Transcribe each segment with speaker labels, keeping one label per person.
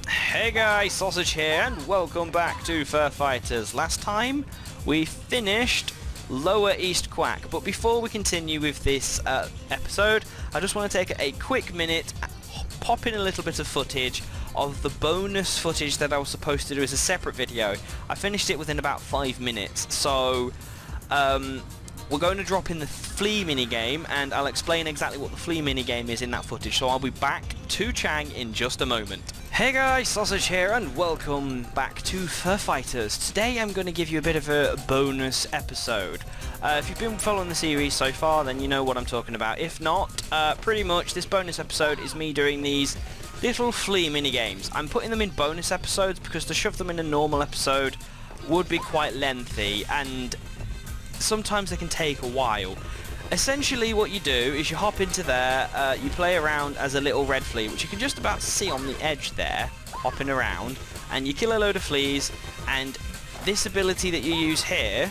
Speaker 1: Hey guys, Sausage here, and welcome back to Fur Fighters. Last time we finished Lower East Quack, but before we continue with this episode, I just want to take a quick minute, pop in a little bit of footage of the bonus footage that I was supposed to do as a separate video. I finished it within about 5 minutes, so we're going to drop in the flea minigame, and I'll explain exactly what the flea minigame is in that footage, so I'll be back to Chang in just a moment. Hey guys, Sausage here, and welcome back to Fur Fighters. Today I'm going to give you a bit of a bonus episode. If you've been following the series so far, then you know what I'm talking about. If not, pretty much this bonus episode is me doing these little flea minigames. I'm putting them in bonus episodes because to shove them in a normal episode would be quite lengthy, and sometimes they can take a while. Essentially what you do is you hop into there, you play around as a little red flea, which you can just about see on the edge there, hopping around, and you kill a load of fleas, and this ability that you use here,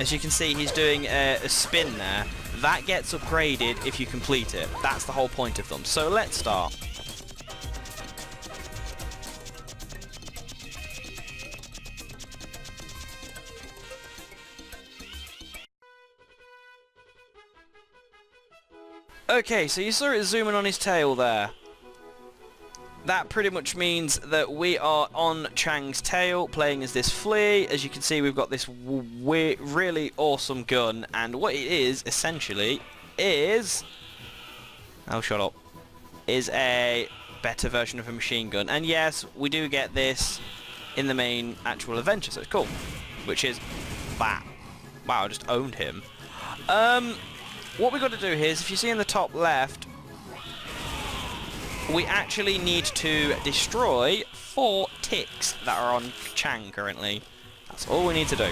Speaker 1: as you can see he's doing a spin there, that gets upgraded if you complete it. That's the whole point of them. So let's start. Okay, so you saw it zooming on his tail there. That pretty much means that we are on Chang's tail, playing as this flea. As you can see, we've got this really awesome gun, and what it is, essentially, is... Oh, shut up. Is a better version of a machine gun. And yes, we do get this in the main actual adventure, so it's cool. Which is... Wow, I just owned him. What we've got to do here is, if you see in the top left, we actually need to destroy 4 ticks that are on Chang currently. That's all we need to do.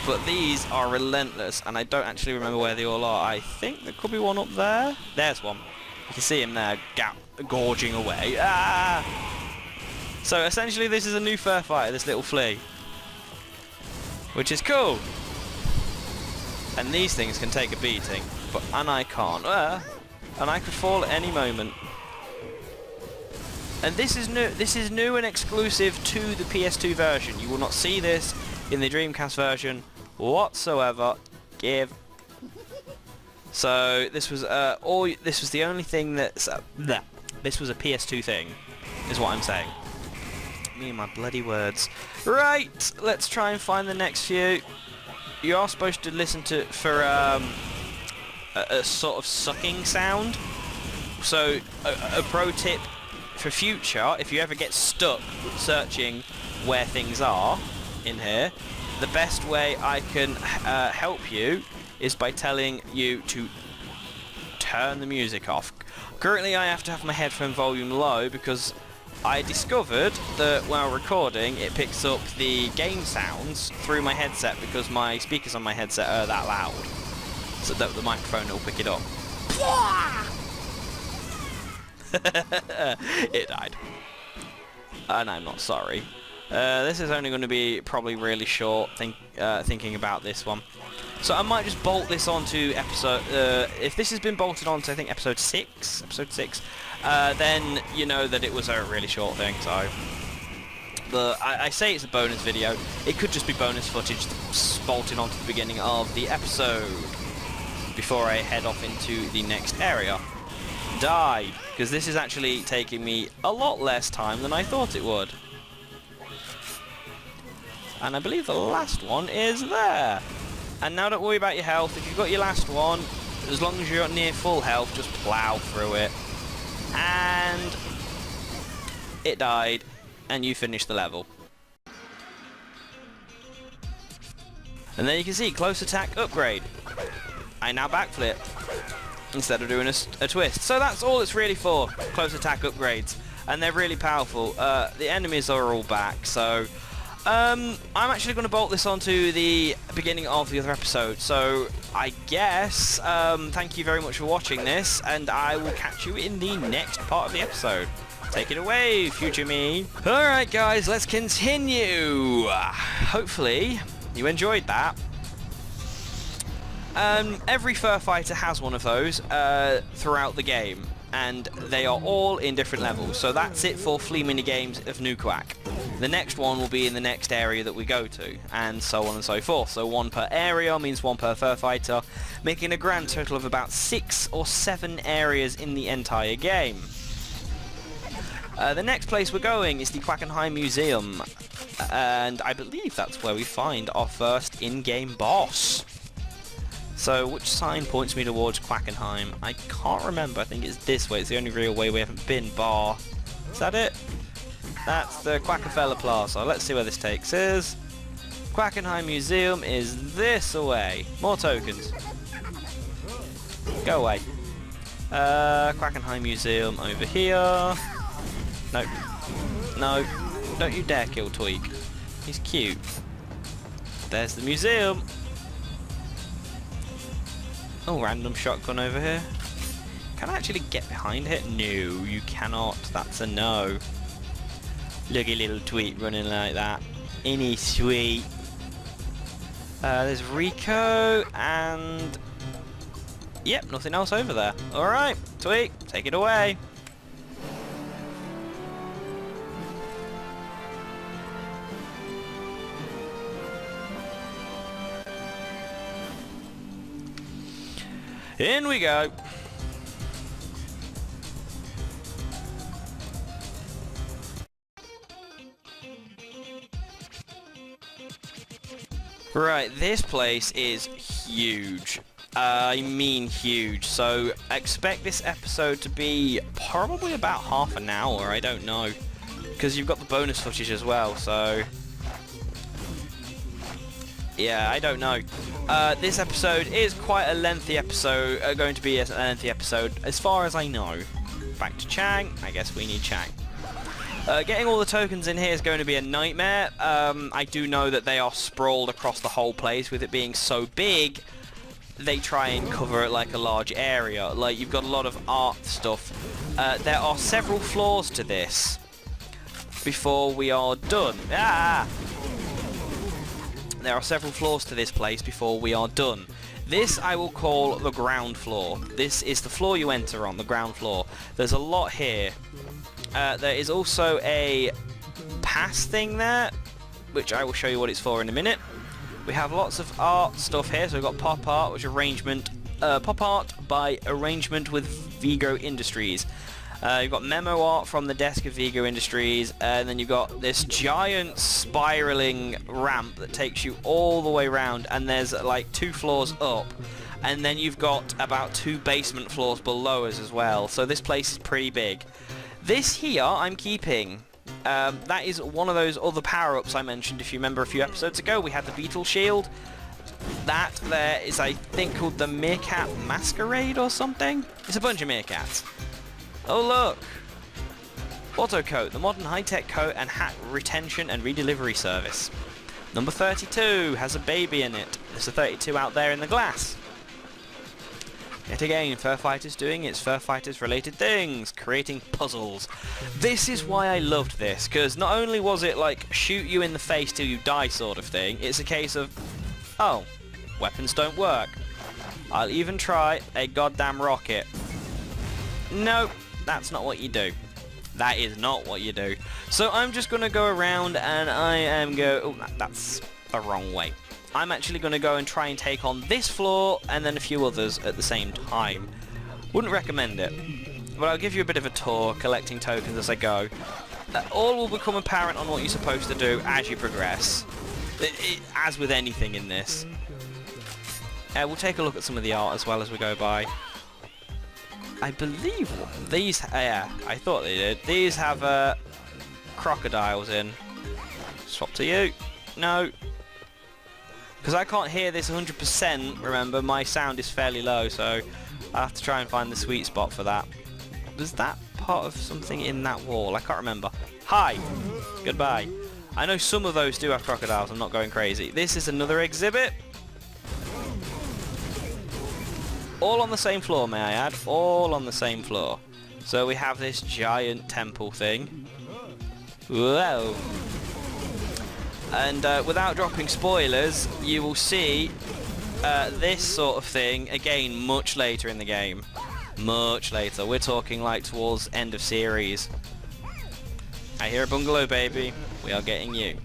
Speaker 1: But these are relentless, and I don't actually remember where they all are. I think there could be one up there. There's one. You can see him there, gorging away. Ah! So essentially this is a new fur fighter, this little flea. Which is cool. And these things can take a beating, and I can't. And I could fall at any moment. And this is new. This is new and exclusive to the PS2 version. You will not see this in the Dreamcast version whatsoever. So this was This was the only thing that's this was a PS2 thing, is what I'm saying. Me and my bloody words. Right, let's try and find the next few. You are supposed to listen for a sort of sucking sound. So a pro tip for future, if you ever get stuck searching where things are in here, the best way I can help you is by telling you to turn the music off. Currently I have to have my headphone volume low because I discovered that while recording it picks up the game sounds through my headset because my speakers on my headset are that loud, so that the microphone will pick it up. It died. And I'm not sorry. This is only going to be probably really short, thinking about this one. So I might just bolt this onto episode... if this has been bolted onto, I think, episode 6, then you know that it was a really short thing, so... But I say it's a bonus video. It could just be bonus footage bolted onto the beginning of the episode before I head off into the next area. Die! Because this is actually taking me a lot less time than I thought it would. And I believe the last one is there. And now don't worry about your health. If you've got your last one, as long as you're near full health, just plow through it. And it died, and you finished the level. And then you can see close attack upgrade. I now backflip instead of doing a twist. So that's all it's really for, close attack upgrades, and they're really powerful. The enemies are all back, so I'm actually going to bolt this onto the beginning of the other episode. So I guess thank you very much for watching this, and I will catch you in the next part of the episode. Take it away, future me. Alright guys, let's continue. Hopefully you enjoyed that. Every fur fighter has one of those throughout the game, and they are all in different levels. So that's it for flea mini games of New Quack. The next one will be in the next area that we go to, and so on and so forth. So one per area means one per fur fighter, making a grand total of about 6 or 7 areas in the entire game. The next place we're going is the Quackenhiem Museum, and I believe that's where we find our first in-game boss. So which sign points me towards Quackenhiem? I can't remember. I think it's this way. It's the only real way we haven't been, bar. Is that it? That's the Quackenfella Plaza. Let's see where this takes us. Quackenhiem Museum is this away. More tokens. Go away. Quackenhiem Museum over here. Nope. No. Don't you dare kill Tweak. He's cute. There's the museum. Oh, random shotgun over here. Can I actually get behind it? No, you cannot. That's a no. Look at little Tweet running like that. Ain't he sweet? There's Rico and... Yep, nothing else over there. Alright, Tweet, take it away. In we go. Right, this place is huge. I mean huge. So expect this episode to be probably about half an hour, I don't know. Because you've got the bonus footage as well, so... Yeah, I don't know. This episode is quite a lengthy episode, going to be a lengthy episode, as far as I know. Back to Chang. I guess we need Chang. Getting all the tokens in here is going to be a nightmare. I do know that they are sprawled across the whole place. With it being so big, they try and cover it like a large area. Like, you've got a lot of art stuff. There are several floors to this before we are done. There are several floors to this place before we are done. This I will call the ground floor. This is the floor you enter on, the ground floor. There's a lot here. There is also a pass thing there, which I will show you what it's for in a minute. We have lots of art stuff here. So we've got pop art, which pop art by arrangement with Vigo Industries. You've got memo art from the desk of Vigo Industries, and then you've got this giant spiraling ramp that takes you all the way around, and there's like 2 floors up, and then you've got about 2 basement floors below us as well. So this place is pretty big. This here I'm keeping. That is one of those other power-ups I mentioned. If you remember a few episodes ago, we had the Beetle Shield. That there is, I think, called the Meerkat Masquerade or something. It's a bunch of meerkats. Oh look! Auto coat, the modern high-tech coat and hat retention and redelivery service. Number 32 has a baby in it. There's a 32 out there in the glass. Yet again, Fur Fighters doing its Fur Fighters related things, creating puzzles. This is why I loved this, because not only was it like shoot you in the face till you die sort of thing, it's a case of, oh, weapons don't work. I'll even try a goddamn rocket. Nope, that's not what you do. That is not what you do. So I'm just going to go around and I am oh, that's the wrong way. I'm actually going to go and try and take on this floor and then a few others at the same time. Wouldn't recommend it, but I'll give you a bit of a tour, collecting tokens as I go. All will become apparent on what you're supposed to do as you progress, as with anything in this. We'll take a look at some of the art as well as we go by. I believe these, yeah, I thought they did. These have crocodiles in. Swap to you. No. Because I can't hear this 100%, remember, my sound is fairly low, so I have to try and find the sweet spot for that. Was that part of something in that wall? I can't remember. Hi! Goodbye. I know some of those do have crocodiles, I'm not going crazy. This is another exhibit. All on the same floor, may I add. All on the same floor. So we have this giant temple thing. Whoa! And without dropping spoilers, you will see this sort of thing, again, much later in the game. Much later. We're talking like towards end of series. I hear a bungalow, baby. We are getting you.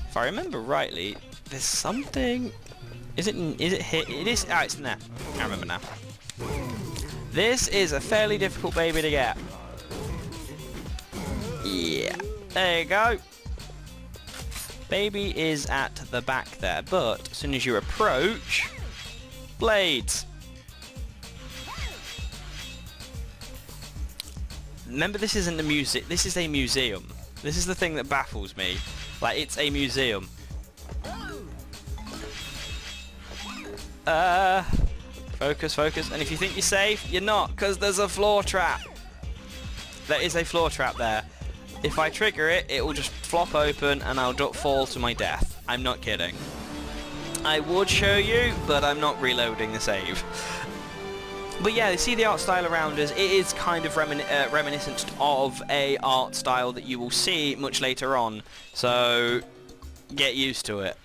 Speaker 1: If I remember rightly, there's something... Is it here? It is... Ah, it's in there. I remember now. This is a fairly difficult baby to get. Yeah. There you go. Baby is at the back there, but as soon as you approach... Blades. Remember, this isn't a music. This is a museum. This is the thing that baffles me. Like, it's a museum. Focus, focus. And if you think you're safe, you're not, because there's a floor trap. There is a floor trap there. If I trigger it, it will just flop open and I'll fall to my death. I'm not kidding. I would show you, but I'm not reloading the save. But yeah, you see the art style around us. It is kind of reminiscent of a art style that you will see much later on. So get used to it.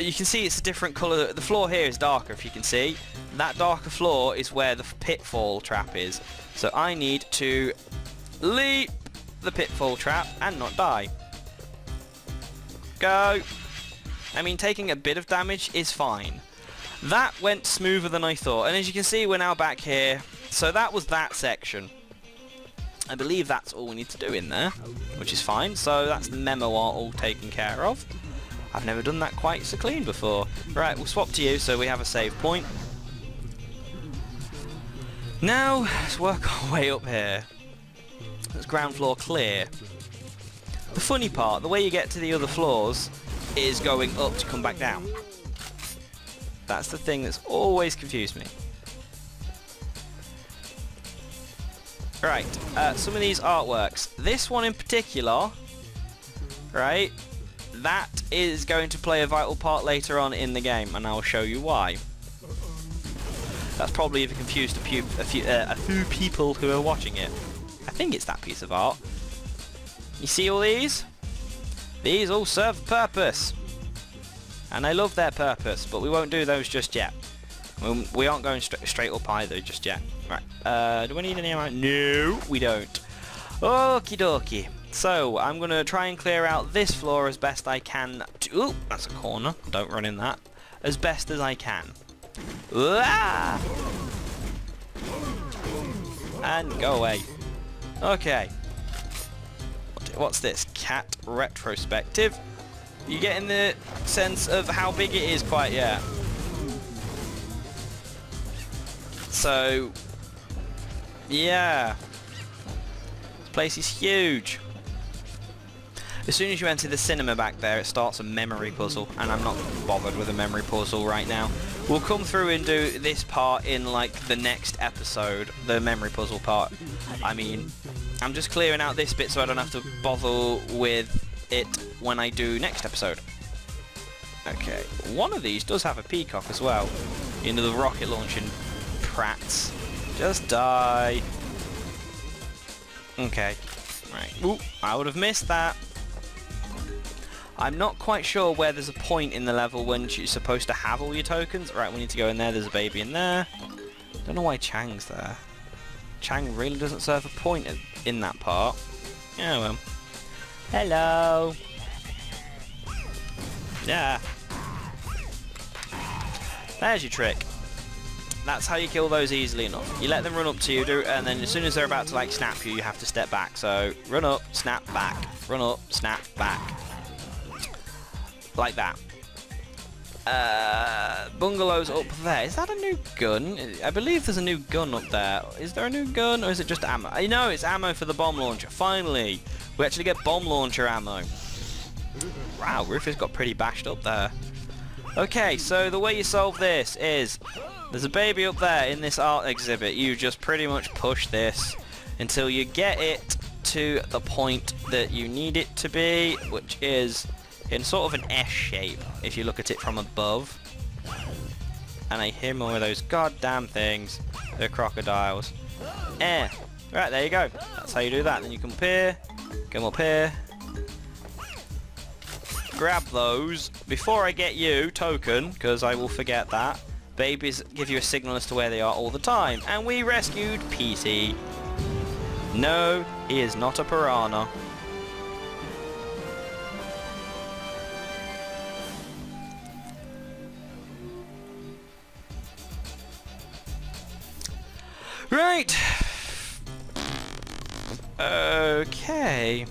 Speaker 1: You can see it's a different colour. The floor here is darker, if you can see. That darker floor is where the pitfall trap is. So I need to leap the pitfall trap and not die. Go. I mean, taking a bit of damage is fine. That went smoother than I thought, and as you can see, we're now back here. So that was that section. I believe that's all we need to do in there, which is fine. So that's the memo art all taken care of. I've never done that quite so clean before. Right, we'll swap to you so we have a save point. Now, let's work our way up here. Let's ground floor clear. The funny part, the way you get to the other floors is going up to come back down. That's the thing that's always confused me. Right, some of these artworks. This one in particular, right, that is going to play a vital part later on in the game, and I'll show you why. That's probably even confused a few people who are watching it. I think it's that piece of art. You see all these? These all serve a purpose. And I love their purpose, but we won't do those just yet. We aren't going straight up either just yet. Right, do we need any ammo? No, we don't. Okie dokie. So, I'm going to try and clear out this floor as best I can. Ooh, that's a corner. Don't run in that. As best as I can. Ah! And go away. Okay. What's this? Cat retrospective. You getting the sense of how big it is quite yet? So, yeah. This place is huge. As soon as you enter the cinema back there, it starts a memory puzzle, and I'm not bothered with a memory puzzle right now. We'll come through and do this part in, like, the next episode, the memory puzzle part. I mean, I'm just clearing out this bit so I don't have to bother with it when I do next episode. Okay, one of these does have a peacock as well. Into the rocket launching prats. Just die. Okay, right. Ooh, I would have missed that. I'm not quite sure where there's a point in the level when you're supposed to have all your tokens. Right, we need to go in there. There's a baby in there. Don't know why Chang's there. Chang really doesn't serve a point in that part. Yeah, well. Hello. Yeah. There's your trick. That's how you kill those easily enough. You let them run up to you, and then as soon as they're about to like snap you, you have to step back. So run up, snap back. Run up, snap back. Like that. Bungalow's up there. Is that a new gun? I believe there's a new gun up there. Is there a new gun, or is it just ammo? I know it's ammo for the bomb launcher. Finally, we actually get bomb launcher ammo. Wow, Rufus got pretty bashed up there. Okay, so the way you solve this is there's a baby up there in this art exhibit. You just pretty much push this until you get it to the point that you need it to be, which is in sort of an S shape if you look at it from above. And I hear more of those goddamn things. They're crocodiles. Right, there you go. That's how you do that. Then you come up here, come up here. grab those before I get you, token, because I will forget that. Babies give you a signal as to where they are all the time. And we rescued Petey. No, he is not a piranha. Right. Okay.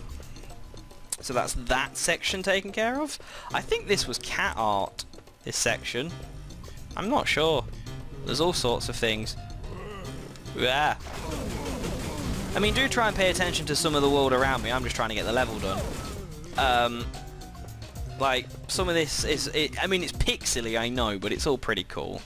Speaker 1: So that's that section taken care of. I think this was cat art, this section. I'm not sure. There's all sorts of things. Yeah. I mean, do try and pay attention to some of the world around me. I'm just trying to get the level done. Like, some of this is... I mean, it's pixely, I know, but it's all pretty cool.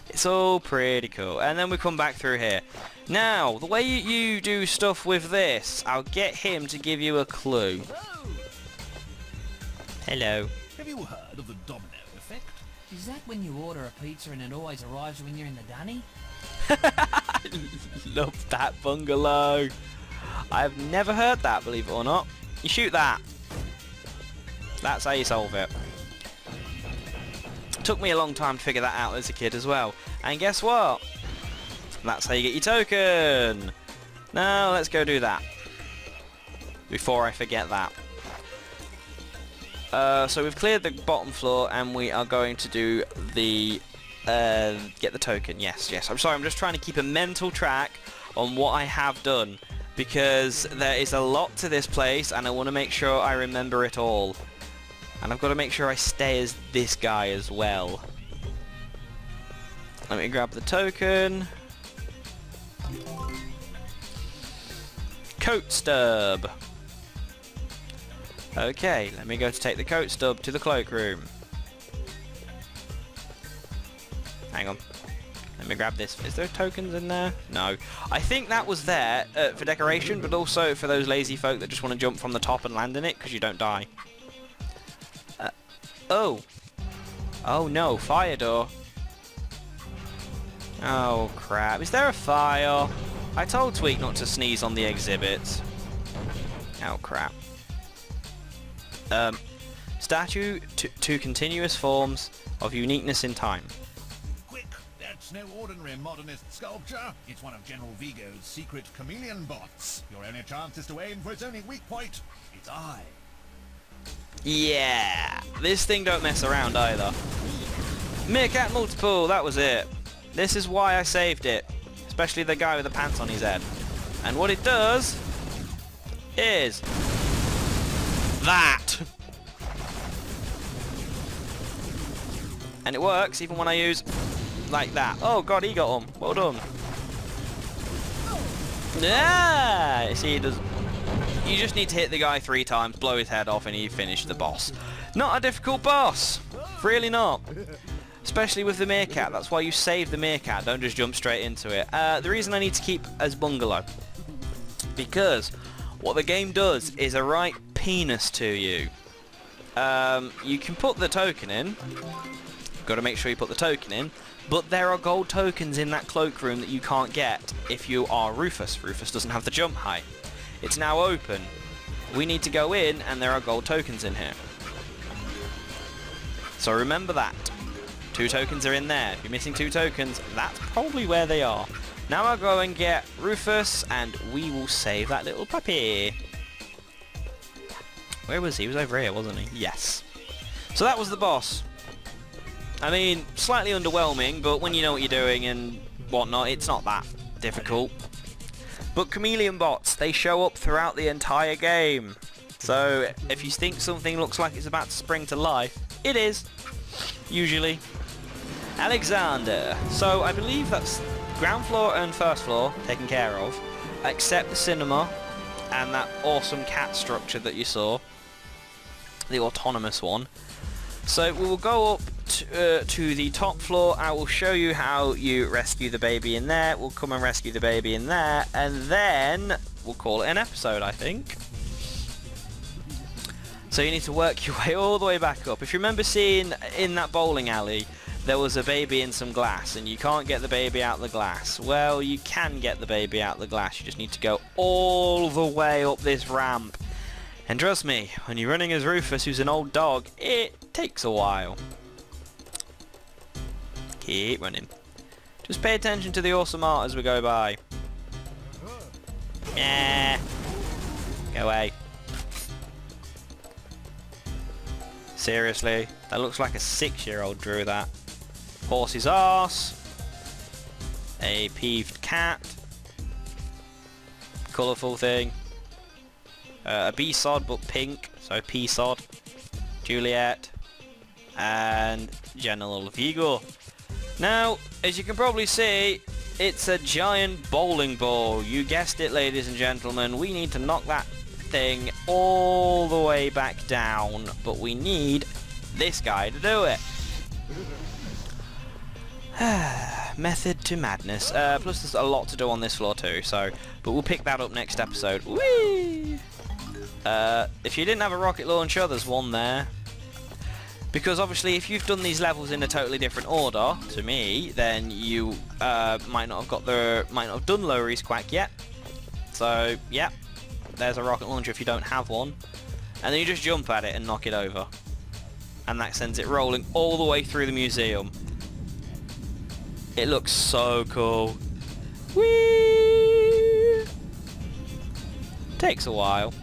Speaker 1: It's all pretty cool. And then we come back through here. Now, the way you do stuff with this, I'll get him to give you a clue. Hello.
Speaker 2: Have you heard of the domino effect?
Speaker 3: Is that when you order a pizza and it always arrives when you're in the dunny?
Speaker 1: I love that, Bungalow. I've never heard that, believe it or not. You shoot that. That's how you solve it. Took me a long time to figure that out as a kid as well. And guess what? That's how you get your token. Now let's go do that. Before I forget that. So we've cleared the bottom floor and we are going to do the... get the token. Yes. I'm sorry, I'm just trying to keep a mental track on what I have done. Because there is a lot to this place and I want to make sure I remember it all. And I've got to make sure I stay as this guy as well. Let me grab the token. Coat stub. Okay, let me go to take the coat stub to the cloakroom. Hang on. Let me grab this. Is there tokens in there? No. I think that was there for decoration, but also for those lazy folk that just want to jump from the top and land in it because you don't die. Oh. Oh no, fire door. Oh crap. Is there a fire? I told Tweak not to sneeze on the exhibits. Oh crap. Statue to continuous forms of uniqueness in time.
Speaker 2: Quick, that's no ordinary modernist sculpture. It's one of General Vigo's secret chameleon bots. Your only chance is to aim for its only weak point, its eye.
Speaker 1: Yeah, this thing don't mess around either. Meerkat multiple, that was it. This is why I saved it. Especially the guy with the pants on his head. And what it does is that. And it works even when I use like that. Oh god, he got him. Well done. Yeah, see, it does. You just need to hit the guy 3 times, blow his head off, and you finish the boss. Not a difficult boss. Really not. Especially with the meerkat. That's why you save the meerkat. Don't just jump straight into it. The reason I need to keep as Bungalow. Because what the game does is a right penis to you. You can put the token in. Got to make sure you put the token in. But there are gold tokens in that cloakroom that you can't get if you are Rufus. Rufus doesn't have the jump height. It's now open. We need to go in and there are gold tokens in here. So remember that. 2 tokens are in there. If you're missing 2 tokens, that's probably where they are. Now I'll go and get Rufus and we will save that little puppy. Where was he? He was over here, wasn't he? Yes. So that was the boss. I mean, slightly underwhelming, but when you know what you're doing and whatnot, it's not that difficult. But chameleon bots, they show up throughout the entire game. So if you think something looks like it's about to spring to life, it is. Usually. Alexander. So I believe that's ground floor and first floor taken care of. Except the cinema and that awesome cat structure that you saw. The autonomous one. So we will go up to the top floor. I will show you how you rescue the baby in there. We'll come and rescue the baby in there. And then we'll call it an episode, I think. So you need to work your way all the way back up. If you remember seeing in that bowling alley, there was a baby in some glass and you can't get the baby out the glass. Well, you can get the baby out the glass. You just need to go all the way up this ramp. And trust me, when you're running as Rufus, who's an old dog, it takes a while. Keep running. Just pay attention to the awesome art as we go by. Yeah. Go away. Seriously? That looks like a 6-year-old drew that. Horse's arse. A peeved cat. Colourful thing. A B-sod but pink, so P-sod. Juliet. And General Vigo. Now, as you can probably see, it's a giant bowling ball. You guessed it, ladies and gentlemen. We need to knock that thing all the way back down, but we need this guy to do it. Method to madness. Plus there's a lot to do on this floor too, but we'll pick that up next episode. Whee! If you didn't have a rocket launcher, there's one there. Because obviously if you've done these levels in a totally different order to me, then you might not have done Lower East Quack yet. So yeah, there's a rocket launcher if you don't have one. And then you just jump at it and knock it over. And that sends it rolling all the way through the museum. It looks so cool. Whee! Takes a while.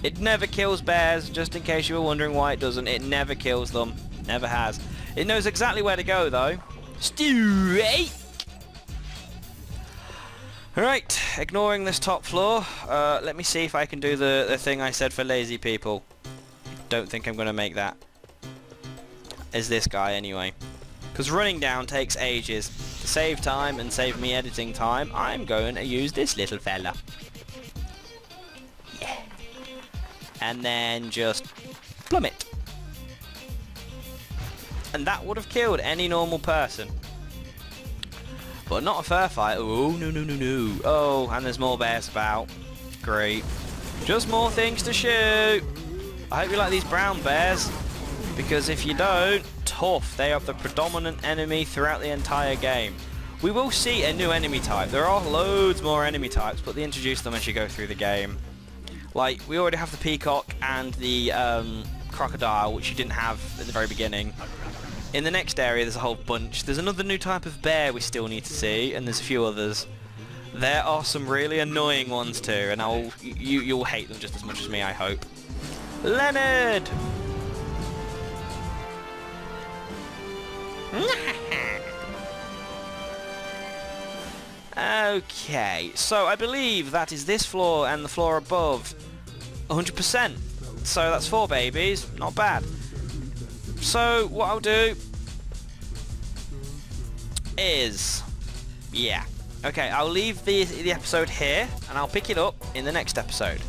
Speaker 1: It never kills bears, just in case you were wondering why it doesn't. It never kills them. Never has. It knows exactly where to go, though. Straight! Alright, ignoring this top floor, let me see if I can do the thing I said for lazy people. Don't think I'm going to make that. Is this guy, anyway. Because running down takes ages. To save time and save me editing time, I'm going to use this little fella. Yeah. And then just plummet. And that would have killed any normal person. But not a fair fight. Oh, no, no, no, no. Oh, and there's more bears about. Great. Just more things to shoot. I hope you like these brown bears. Because if you don't, tough. They are the predominant enemy throughout the entire game. We will see a new enemy type. There are loads more enemy types, but they introduce them as you go through the game. Like, we already have the peacock and the crocodile, which you didn't have at the very beginning. In the next area, there's a whole bunch. There's another new type of bear we still need to see, and there's a few others. There are some really annoying ones too, and you'll hate them just as much as me, I hope. Leonard! Okay, so I believe that is this floor and the floor above 100%. So that's 4 babies, not bad. So what I'll do is, yeah, okay, I'll leave the episode here and I'll pick it up in the next episode.